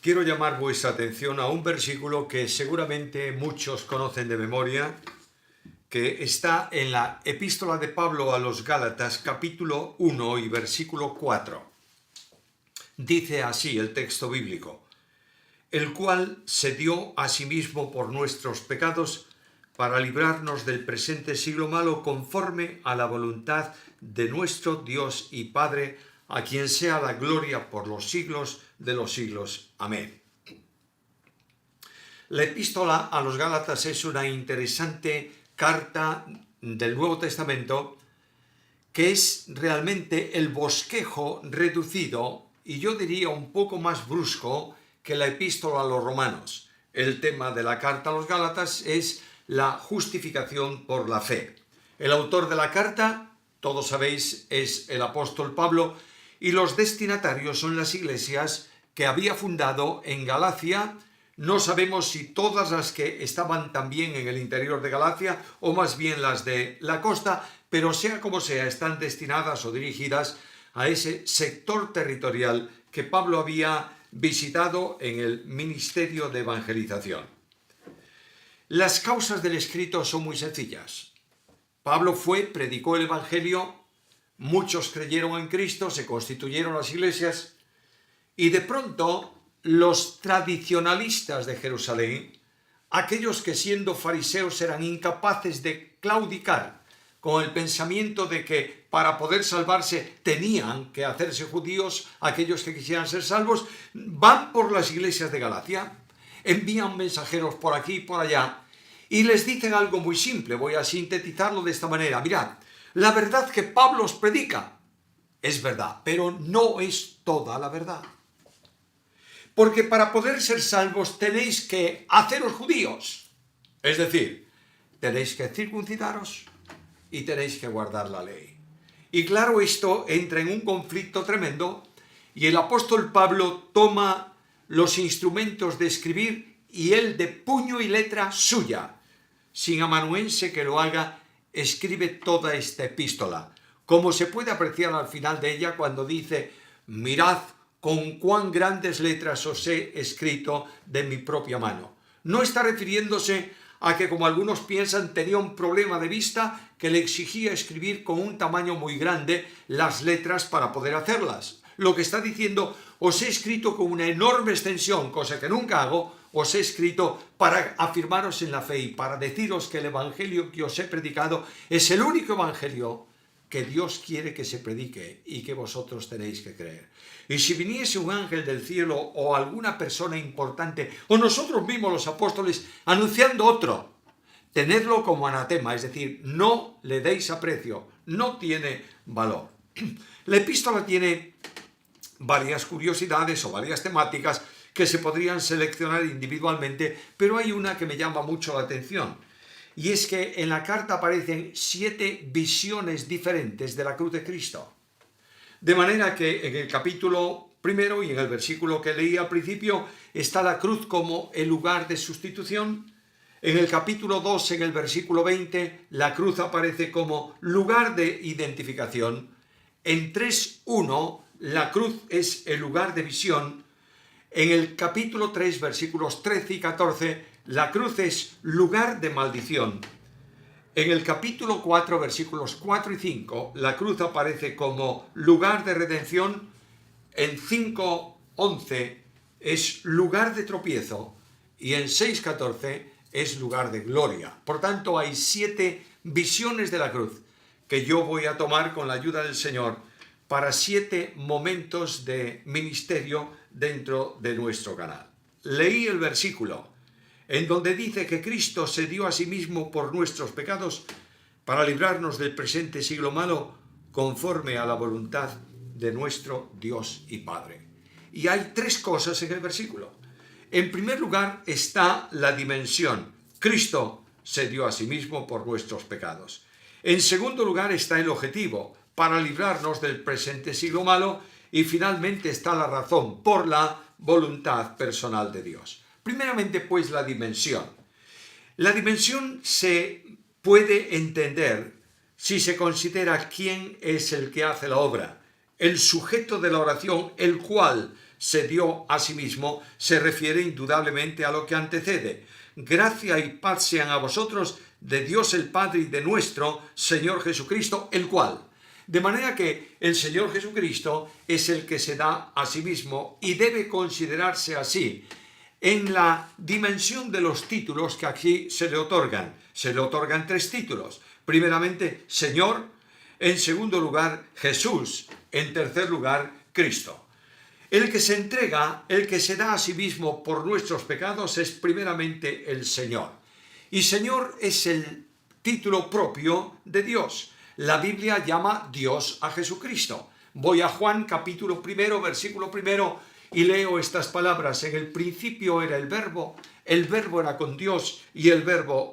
quiero llamar vuestra atención a un versículo que seguramente muchos conocen de memoria, que está en la Epístola de Pablo a los Gálatas, capítulo 1 y versículo 4. Dice así el texto bíblico: el cual se dio a sí mismo por nuestros pecados para librarnos del presente siglo malo, conforme a la voluntad de nuestro Dios y Padre, a quien sea la gloria por los siglos de los siglos. Amén. La Epístola a los Gálatas es una interesante carta del Nuevo Testamento que es realmente el bosquejo reducido, y yo diría un poco más brusco, que la Epístola a los Romanos. El tema de la carta a los Gálatas es la justificación por la fe. El autor de la carta, todos sabéis, es el apóstol Pablo, y los destinatarios son las iglesias que había fundado en Galacia. No sabemos si todas las que estaban también en el interior de Galacia o más bien las de la costa, pero sea como sea, están destinadas o dirigidas a ese sector territorial que Pablo había visitado en el ministerio de evangelización. Las causas del escrito son muy sencillas. Pablo predicó el evangelio, muchos creyeron en Cristo, se constituyeron las iglesias, y de pronto los tradicionalistas de Jerusalén, aquellos que siendo fariseos eran incapaces de claudicar con el pensamiento de que para poder salvarse tenían que hacerse judíos, aquellos que quisieran ser salvos, van por las iglesias de Galacia, envían mensajeros por aquí y por allá y les dicen algo muy simple. Voy a sintetizarlo de esta manera: mirad, la verdad que Pablo os predica es verdad, pero no es toda la verdad. Porque para poder ser salvos tenéis que haceros judíos, es decir, tenéis que circuncidaros y tenéis que guardar la ley. Y claro, esto entra en un conflicto tremendo, y el apóstol Pablo toma los instrumentos de escribir y él, de puño y letra suya, sin amanuense que lo haga, escribe toda esta epístola, como se puede apreciar al final de ella cuando dice: mirad con cuán grandes letras os he escrito de mi propia mano. No está refiriéndose a que, como algunos piensan, tenía un problema de vista que le exigía escribir con un tamaño muy grande las letras para poder hacerlas. Lo que está diciendo: os he escrito con una enorme extensión, cosa que nunca hago. Os he escrito para afirmaros en la fe y para deciros que el evangelio que os he predicado es el único evangelio que Dios quiere que se predique y que vosotros tenéis que creer. Y si viniese un ángel del cielo o alguna persona importante, o nosotros mismos los apóstoles, anunciando otro, tenedlo como anatema, es decir, no le deis aprecio, no tiene valor. La epístola tiene varias curiosidades o varias temáticas que se podrían seleccionar individualmente, pero hay una que me llama mucho la atención. Y es que en la carta aparecen 7 visiones diferentes de la cruz de Cristo. De manera que en el capítulo 1 y en el versículo que leí al principio está la cruz como el lugar de sustitución. En el capítulo 2, en el versículo 20, la cruz aparece como lugar de identificación. En 3:1, la cruz es el lugar de visión. En el capítulo 3, versículos 13 y 14, la cruz es lugar de maldición. En el capítulo 4, versículos 4 y 5, la cruz aparece como lugar de redención. En 5:11 es lugar de tropiezo y en 6:14 es lugar de gloria. Por tanto, hay 7 visiones de la cruz que yo voy a tomar con la ayuda del Señor para 7 momentos de ministerio dentro de nuestro canal. Leí el versículo en donde dice que Cristo se dio a sí mismo por nuestros pecados para librarnos del presente siglo malo, conforme a la voluntad de nuestro Dios y Padre. Y hay 3 cosas en el versículo. En primer lugar está la dimensión: Cristo se dio a sí mismo por nuestros pecados. En segundo lugar está el objetivo: para librarnos del presente siglo malo. Y finalmente está la razón: por la voluntad personal de Dios. Primeramente, pues, la dimensión. La dimensión se puede entender si se considera quién es el que hace la obra, el sujeto de la oración, el cual se dio a sí mismo, se refiere indudablemente a lo que antecede. Gracia y paz sean a vosotros de Dios el Padre y de nuestro Señor Jesucristo, el cual. De manera que el Señor Jesucristo es el que se da a sí mismo y debe considerarse así en la dimensión de los títulos que aquí se le otorgan. Se le otorgan 3 títulos. Primeramente, Señor. En segundo lugar, Jesús. En tercer lugar, Cristo. El que se entrega, el que se da a sí mismo por nuestros pecados es primeramente el Señor. Y Señor es el título propio de Dios. La Biblia llama Dios a Jesucristo. Voy a Juan capítulo 1, versículo 1 y leo estas palabras. En el principio era el verbo era con Dios y el verbo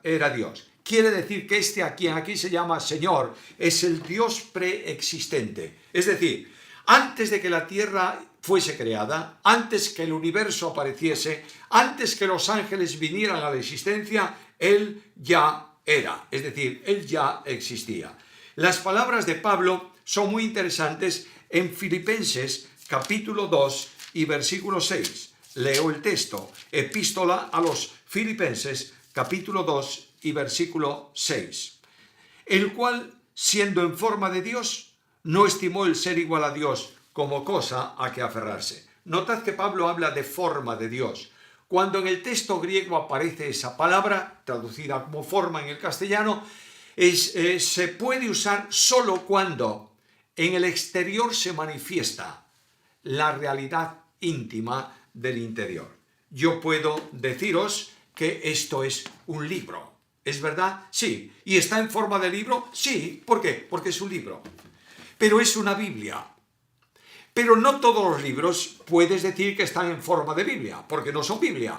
era Dios. Quiere decir que aquí se llama Señor, es el Dios preexistente. Es decir, antes de que la tierra fuese creada, antes que el universo apareciese, antes que los ángeles vinieran a la existencia, Él ya era, es decir, Él ya existía. Las palabras de Pablo son muy interesantes en Filipenses capítulo 2 y versículo 6. Leo el texto, epístola a los Filipenses capítulo 2 y versículo 6. El cual, siendo en forma de Dios, no estimó el ser igual a Dios como cosa a que aferrarse. Notad que Pablo habla de forma de Dios. Cuando en el texto griego aparece esa palabra, traducida como forma en el castellano, se puede usar solo cuando en el exterior se manifiesta la realidad íntima del interior. Yo puedo deciros que esto es un libro. ¿Es verdad? Sí. ¿Y está en forma de libro? Sí. ¿Por qué? Porque es un libro. Pero es una Biblia. Pero no todos los libros puedes decir que están en forma de Biblia, porque no son Biblia.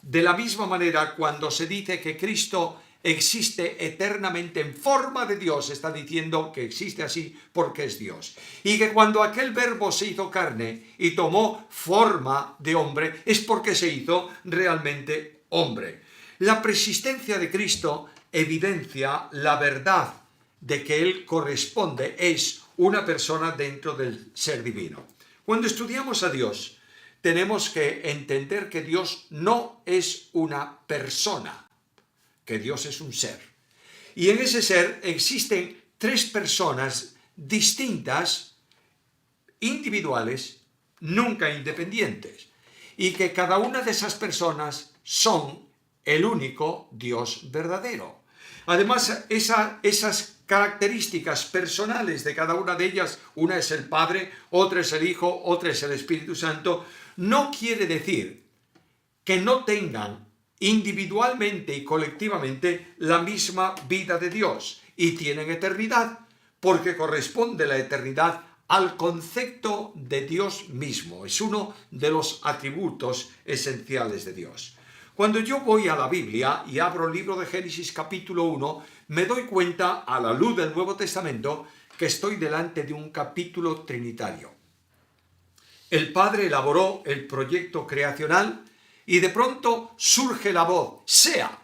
De la misma manera, cuando se dice que Cristo existe eternamente en forma de Dios, está diciendo que existe así porque es Dios. Y que cuando aquel verbo se hizo carne y tomó forma de hombre, es porque se hizo realmente hombre. La preexistencia de Cristo evidencia la verdad de que Él corresponde, es una persona dentro del ser divino. Cuando estudiamos a Dios, tenemos que entender que Dios no es una persona, que Dios es un ser. Y en ese ser existen 3 personas distintas, individuales, nunca independientes, y que cada una de esas personas son el único Dios verdadero. Además, esas características personales de cada una de ellas, una es el Padre, otra es el Hijo, otra es el Espíritu Santo, no quiere decir que no tengan individualmente y colectivamente la misma vida de Dios y tienen eternidad, porque corresponde la eternidad al concepto de Dios mismo. Es uno de los atributos esenciales de Dios. Cuando yo voy a la Biblia y abro el libro de Génesis capítulo 1, me doy cuenta, a la luz del Nuevo Testamento, que estoy delante de un capítulo trinitario. El Padre elaboró el proyecto creacional y de pronto surge la voz, sea,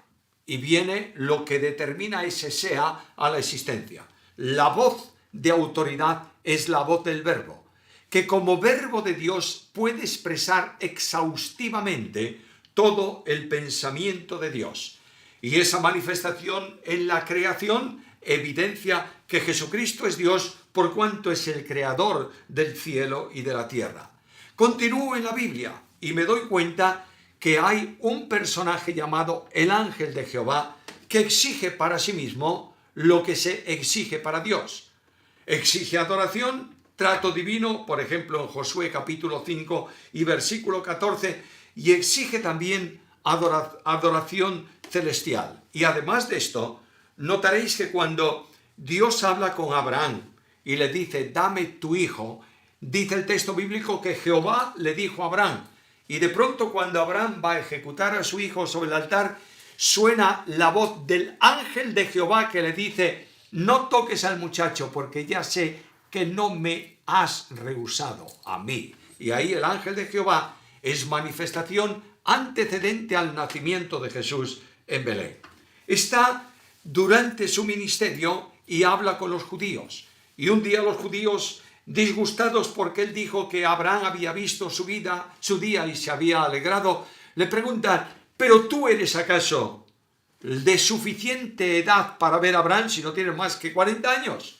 y viene lo que determina ese sea a la existencia. La voz de autoridad es la voz del Verbo, que como Verbo de Dios puede expresar exhaustivamente todo el pensamiento de Dios. Y esa manifestación en la creación evidencia que Jesucristo es Dios por cuanto es el creador del cielo y de la tierra. Continúo en la Biblia y me doy cuenta que hay un personaje llamado el ángel de Jehová que exige para sí mismo lo que se exige para Dios. Exige adoración, trato divino, por ejemplo en Josué capítulo 5 y versículo 14, y exige también adoración celestial. Y además de esto, notaréis que cuando Dios habla con Abraham y le dice, dame tu hijo, dice el texto bíblico que Jehová le dijo a Abraham. Y de pronto cuando Abraham va a ejecutar a su hijo sobre el altar, suena la voz del ángel de Jehová que le dice, no toques al muchacho porque ya sé que no me has rehusado a mí. Y ahí el ángel de Jehová es manifestación antecedente al nacimiento de Jesús en Belén. Está durante su ministerio y habla con los judíos. Y un día los judíos disgustados porque él dijo que Abraham había visto su día y se había alegrado, le preguntan, ¿pero tú eres acaso de suficiente edad para ver a Abraham si no tienes más que 40 años?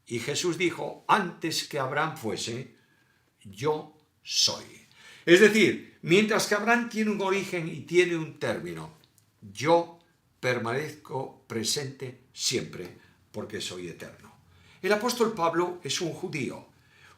Y Jesús dijo, antes que Abraham fuese, yo soy. Es decir, mientras que Abraham tiene un origen y tiene un término, yo permanezco presente siempre porque soy eterno. El apóstol Pablo es un judío.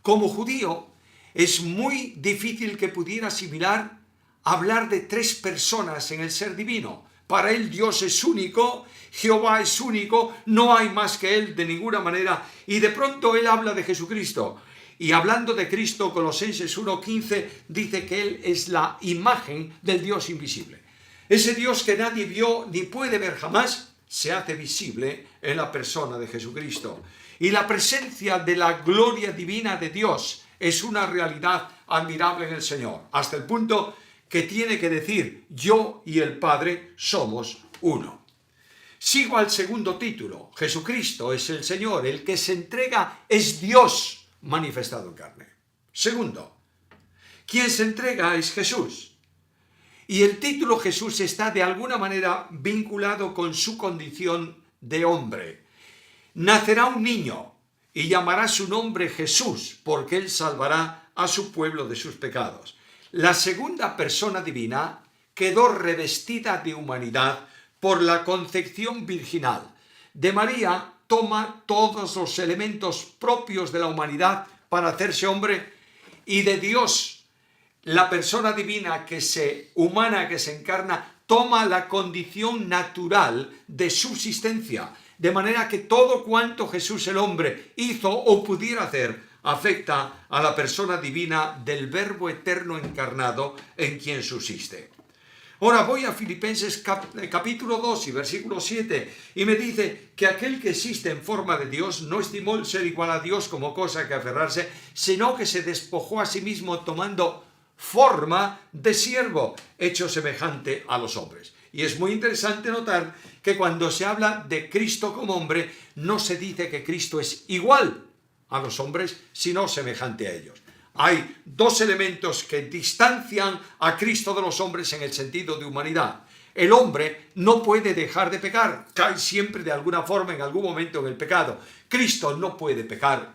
Como judío, es muy difícil que pudiera asimilar hablar de tres personas en el ser divino. Para él Dios es único, Jehová es único, no hay más que él de ninguna manera. Y de pronto él habla de Jesucristo. Y hablando de Cristo, Colosenses 1:15 dice que él es la imagen del Dios invisible. Ese Dios que nadie vio ni puede ver jamás, se hace visible en la persona de Jesucristo. Y la presencia de la gloria divina de Dios es una realidad admirable en el Señor, hasta el punto que tiene que decir, yo y el Padre somos uno. Sigo al segundo título, Jesucristo es el Señor, el que se entrega es Dios manifestado en carne. Segundo, quien se entrega es Jesús. Y el título Jesús está de alguna manera vinculado con su condición de hombre. Nacerá un niño y llamará su nombre Jesús, porque él salvará a su pueblo de sus pecados. La segunda persona divina quedó revestida de humanidad por la concepción virginal. De María toma todos los elementos propios de la humanidad para hacerse hombre, y de Dios, la persona divina humana que se encarna, toma la condición natural de subsistencia, de manera que todo cuanto Jesús el hombre hizo o pudiera hacer afecta a la persona divina del Verbo eterno encarnado en quien subsiste. Ahora voy a Filipenses capítulo 2 y versículo 7 y me dice que aquel que existe en forma de Dios no estimó el ser igual a Dios como cosa que aferrarse, sino que se despojó a sí mismo tomando forma de siervo, hecho semejante a los hombres. Y es muy interesante notar que cuando se habla de Cristo como hombre, no se dice que Cristo es igual a los hombres, sino semejante a ellos. Hay dos elementos que distancian a Cristo de los hombres en el sentido de humanidad. El hombre no puede dejar de pecar, cae siempre de alguna forma en algún momento en el pecado. Cristo no puede pecar.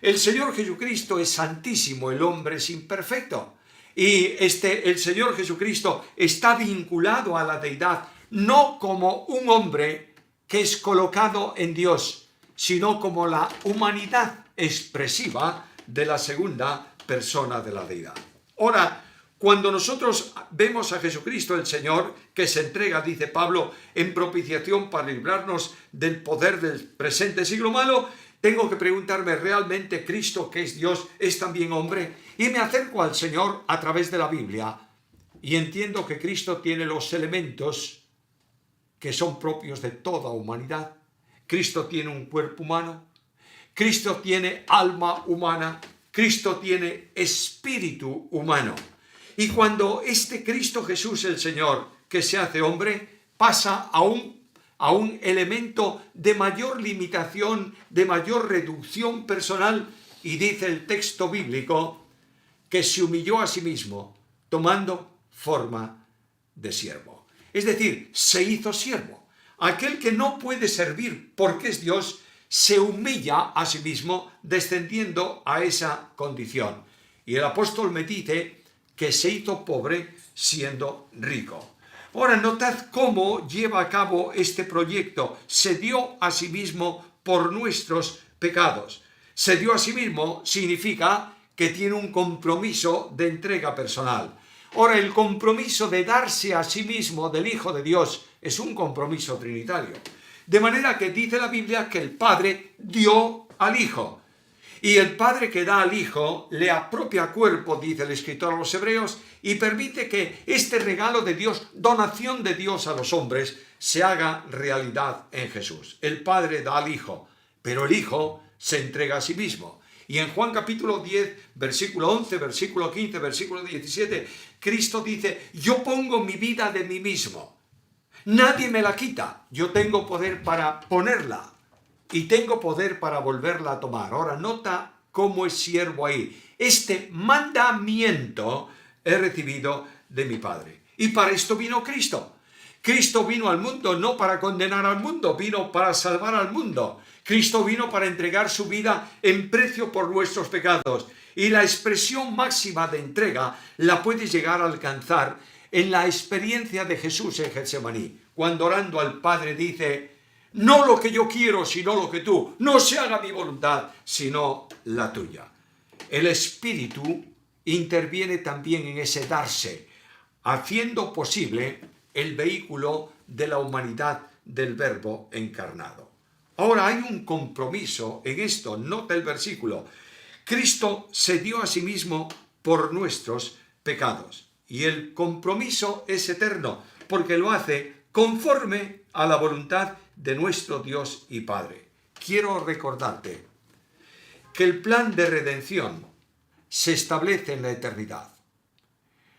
El Señor Jesucristo es santísimo, el hombre es imperfecto. Y el Señor Jesucristo está vinculado a la deidad, no como un hombre que es colocado en Dios, sino como la humanidad expresiva de la segunda persona de la deidad. Ahora, cuando nosotros vemos a Jesucristo el Señor, que se entrega, dice Pablo, en propiciación para librarnos del poder del presente siglo malo, tengo que preguntarme, ¿realmente Cristo, que es Dios, es también hombre? Y me acerco al Señor a través de la Biblia y entiendo que Cristo tiene los elementos que son propios de toda humanidad. Cristo tiene un cuerpo humano, Cristo tiene alma humana, Cristo tiene espíritu humano. Y cuando este Cristo Jesús el Señor, que se hace hombre, pasa a un elemento de mayor limitación, de mayor reducción personal, y dice el texto bíblico que se humilló a sí mismo, tomando forma de siervo. Es decir, se hizo siervo. Aquel que no puede servir porque es Dios, se humilla a sí mismo descendiendo a esa condición. Y el apóstol me dice que se hizo pobre siendo rico. Ahora notad cómo lleva a cabo este proyecto. Se dio a sí mismo por nuestros pecados. Se dio a sí mismo significa que tiene un compromiso de entrega personal. Ahora, el compromiso de darse a sí mismo del Hijo de Dios es un compromiso trinitario. De manera que dice la Biblia que el Padre dio al Hijo. Y el Padre que da al Hijo le apropia cuerpo, dice el escritor a los Hebreos, y permite que este regalo de Dios, donación de Dios a los hombres, se haga realidad en Jesús. El Padre da al Hijo, pero el Hijo se entrega a sí mismo. Y en Juan capítulo 10, versículo 11, versículo 15, versículo 17, Cristo dice, yo pongo mi vida de mí mismo. Nadie me la quita. Yo tengo poder para ponerla y tengo poder para volverla a tomar. Ahora, nota como es siervo ahí. Este mandamiento he recibido de mi Padre. Y para esto vino Cristo. Cristo vino al mundo no para condenar al mundo, vino para salvar al mundo. Cristo vino para entregar su vida en precio por nuestros pecados. Y la expresión máxima de entrega la puedes llegar a alcanzar en la experiencia de Jesús en Getsemaní, cuando orando al Padre dice: no lo que yo quiero, sino lo que tú. No se haga mi voluntad, sino la tuya. El Espíritu interviene también en ese darse, haciendo posible el vehículo de la humanidad del Verbo encarnado. Ahora hay un compromiso en esto, nota el versículo. Cristo se dio a sí mismo por nuestros pecados. Y el compromiso es eterno, porque lo hace conforme a la voluntad de nuestro Dios y Padre. Quiero recordarte que el plan de redención se establece en la eternidad.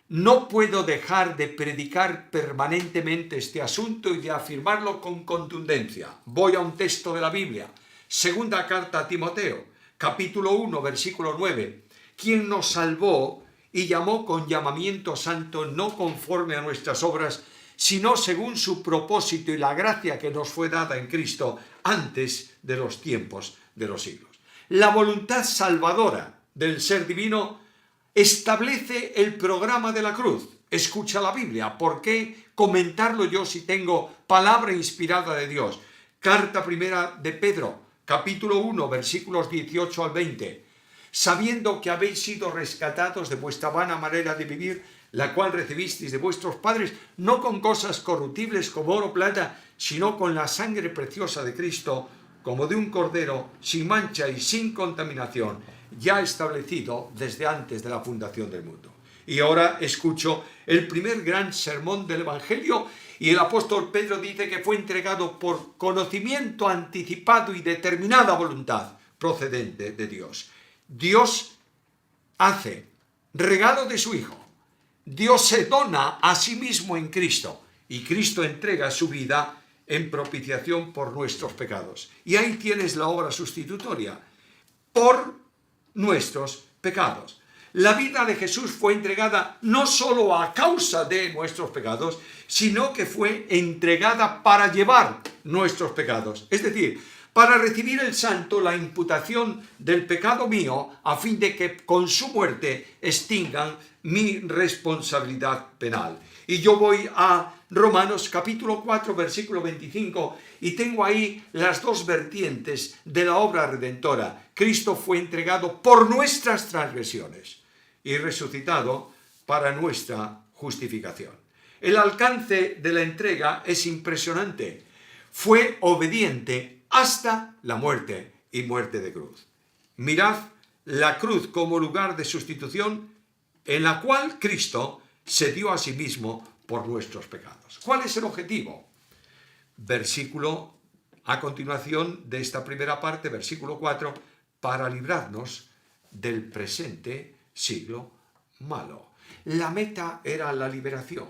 No puedo dejar de predicar permanentemente este asunto y de afirmarlo con contundencia. Voy a un texto de la Biblia, segunda carta a Timoteo, capítulo 1, versículo 9. Quien nos salvó y llamó con llamamiento santo, no conforme a nuestras obras, sino según su propósito y la gracia que nos fue dada en Cristo antes de los tiempos de los siglos. La voluntad salvadora del ser divino establece el programa de la cruz. Escucha la Biblia. ¿Por qué comentarlo yo si tengo palabra inspirada de Dios? Carta primera de Pedro, capítulo 1, versículos 18 al 20. Sabiendo que habéis sido rescatados de vuestra vana manera de vivir, la cual recibisteis de vuestros padres, no con cosas corruptibles como oro o plata, sino con la sangre preciosa de Cristo, como de un cordero, sin mancha y sin contaminación, ya establecido desde antes de la fundación del mundo. Y ahora escucho el primer gran sermón del Evangelio, y el apóstol Pedro dice que fue entregado por conocimiento anticipado y determinada voluntad procedente de Dios. Dios hace regalo de su Hijo. Dios se dona a sí mismo en Cristo, y Cristo entrega su vida en propiciación por nuestros pecados. Y ahí tienes la obra sustitutoria, por nuestros pecados. La vida de Jesús fue entregada no solo a causa de nuestros pecados, sino que fue entregada para llevar nuestros pecados. Es decir, para recibir el santo la imputación del pecado mío, a fin de que con su muerte extingan mi responsabilidad penal. Y yo voy a Romanos capítulo 4, versículo 25, y tengo ahí las dos vertientes de la obra redentora. Cristo fue entregado por nuestras transgresiones y resucitado para nuestra justificación. El alcance de la entrega es impresionante. Fue obediente hasta la muerte y muerte de cruz. Mirad la cruz como lugar de sustitución en la cual Cristo se dio a sí mismo por nuestros pecados. ¿Cuál es el objetivo? Versículo a continuación de esta primera parte, versículo 4, para librarnos del presente siglo malo. La meta era la liberación.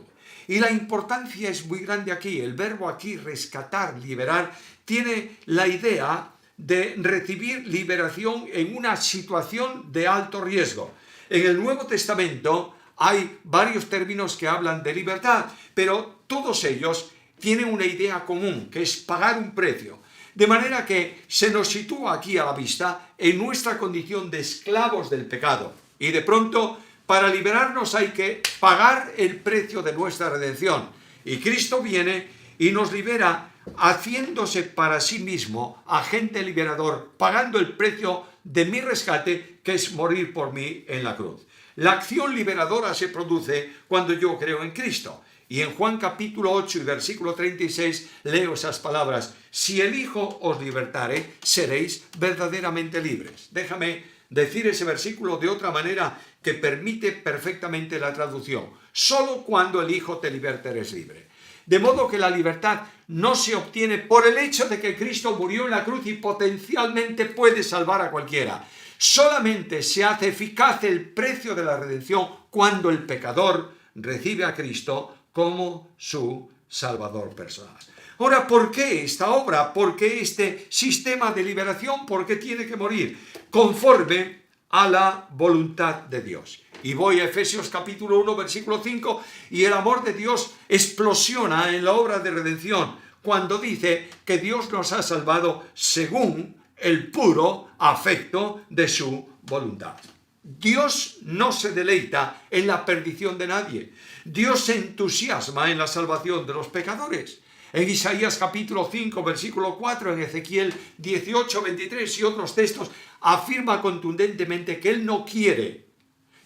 Y la importancia es muy grande aquí. El verbo aquí, rescatar, liberar, tiene la idea de recibir liberación en una situación de alto riesgo. En el Nuevo Testamento hay varios términos que hablan de libertad, pero todos ellos tienen una idea común, que es pagar un precio. De manera que se nos sitúa aquí a la vista en nuestra condición de esclavos del pecado. Y de pronto, para liberarnos hay que pagar el precio de nuestra redención. Y Cristo viene y nos libera haciéndose para sí mismo agente liberador, pagando el precio de mi rescate, que es morir por mí en la cruz. La acción liberadora se produce cuando yo creo en Cristo. Y en Juan capítulo 8 y versículo 36 leo esas palabras: si el Hijo os libertare, seréis verdaderamente libres. Déjame decir ese versículo de otra manera que permite perfectamente la traducción. Solo cuando el Hijo te liberte eres libre. De modo que la libertad no se obtiene por el hecho de que Cristo murió en la cruz y potencialmente puede salvar a cualquiera. Solamente se hace eficaz el precio de la redención cuando el pecador recibe a Cristo como su Salvador personal. Ahora, ¿por qué esta obra? ¿Por qué este sistema de liberación? ¿Por qué tiene que morir? Conforme a la voluntad de Dios. Y voy a Efesios capítulo 1, versículo 5, y el amor de Dios explosiona en la obra de redención, cuando dice que Dios nos ha salvado según el puro afecto de su voluntad. Dios no se deleita en la perdición de nadie. Dios se entusiasma en la salvación de los pecadores. En Isaías capítulo 5, versículo 4, en Ezequiel 18, 23 y otros textos, afirma contundentemente que Él no quiere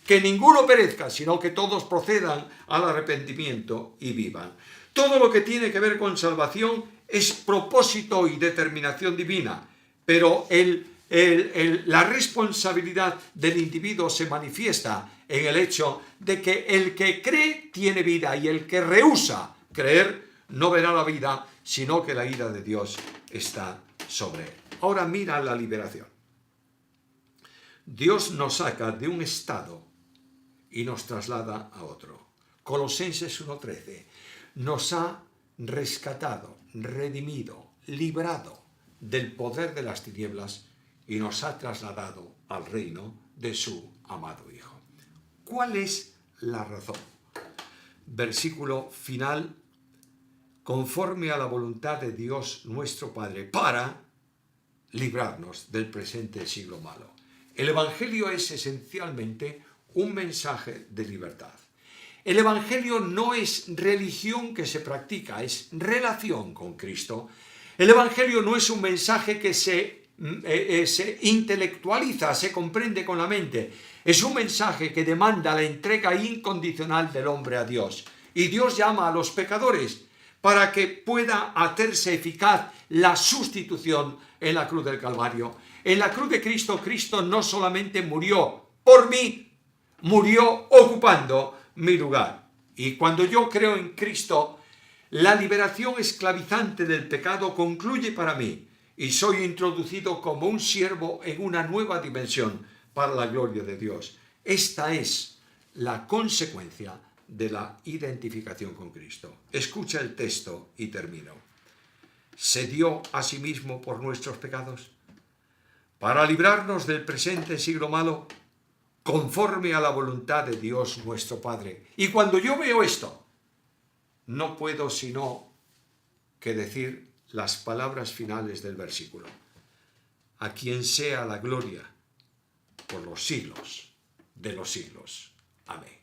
que ninguno perezca, sino que todos procedan al arrepentimiento y vivan. Todo lo que tiene que ver con salvación es propósito y determinación divina, pero la responsabilidad del individuo se manifiesta en el hecho de que el que cree tiene vida y el que rehúsa creer no verá la vida, sino que la ira de Dios está sobre él. Ahora mira la liberación. Dios nos saca de un estado y nos traslada a otro. Colosenses 1:13 nos ha rescatado, redimido, librado del poder de las tinieblas y nos ha trasladado al reino de su amado Hijo. ¿Cuál es la razón? Versículo final: conforme a la voluntad de Dios nuestro Padre, para librarnos del presente siglo malo. El Evangelio es esencialmente un mensaje de libertad. El Evangelio no es religión que se practica, es relación con Cristo. El Evangelio no es un mensaje que se intelectualiza, se comprende con la mente. Es un mensaje que demanda la entrega incondicional del hombre a Dios. Y Dios llama a los pecadores para que pueda hacerse eficaz la sustitución en la cruz del Calvario. En la cruz de Cristo, Cristo no solamente murió por mí, murió ocupando mi lugar. Y cuando yo creo en Cristo, la liberación esclavizante del pecado concluye para mí y soy introducido como un siervo en una nueva dimensión para la gloria de Dios. Esta es la consecuencia de la identificación con Cristo. Escucha el texto y termino. Se dio a sí mismo por nuestros pecados para librarnos del presente siglo malo, conforme a la voluntad de Dios nuestro Padre. Y cuando yo veo esto, no puedo sino que decir las palabras finales del versículo: a quien sea la gloria por los siglos de los siglos. Amén.